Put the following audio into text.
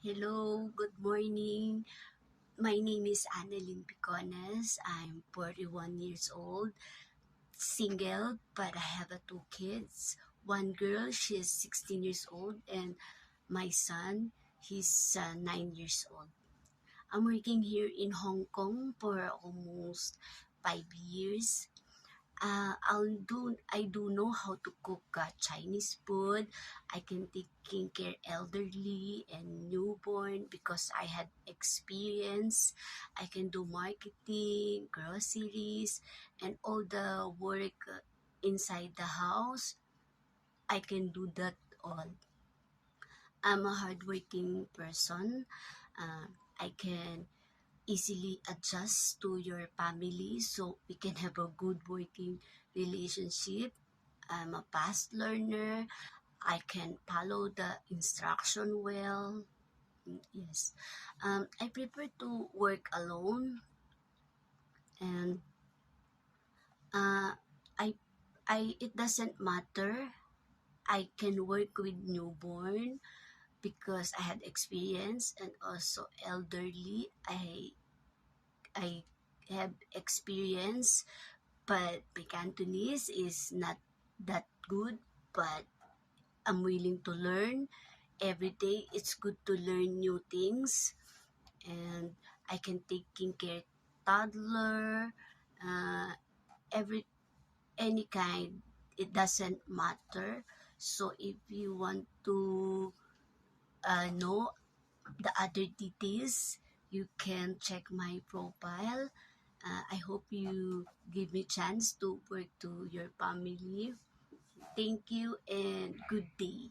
Hello, good morning. My name is Annalyn Picones. I'm 41 years old, single, but I have two kids. One girl, she's 16 years old, and my son, he's 9 years old. I'm working here in Hong Kong for almost 5 years. I do know how to cook Chinese food. I can taking care elderly and newborn because I had experience. I can do marketing, groceries, and all the work inside the house. I can do that all. I'm a hardworking person. Uh, I can easily adjust to your family so we can have a good working relationship. I'm a fast learner. I can follow the instruction well. Yes. I prefer to work alone, and uh, I it doesn't matter. I can work with newborn because I had experience, and also elderly. I have experience, but my Cantonese is not that good, but I'm willing to learn. Every day it's good to learn new things, and I can taking care toddler, uh, every any kind. It doesn't matter. So if you want to know the other details, you can check my profile. I hope you give me chance to work to your family. Thank you and good day.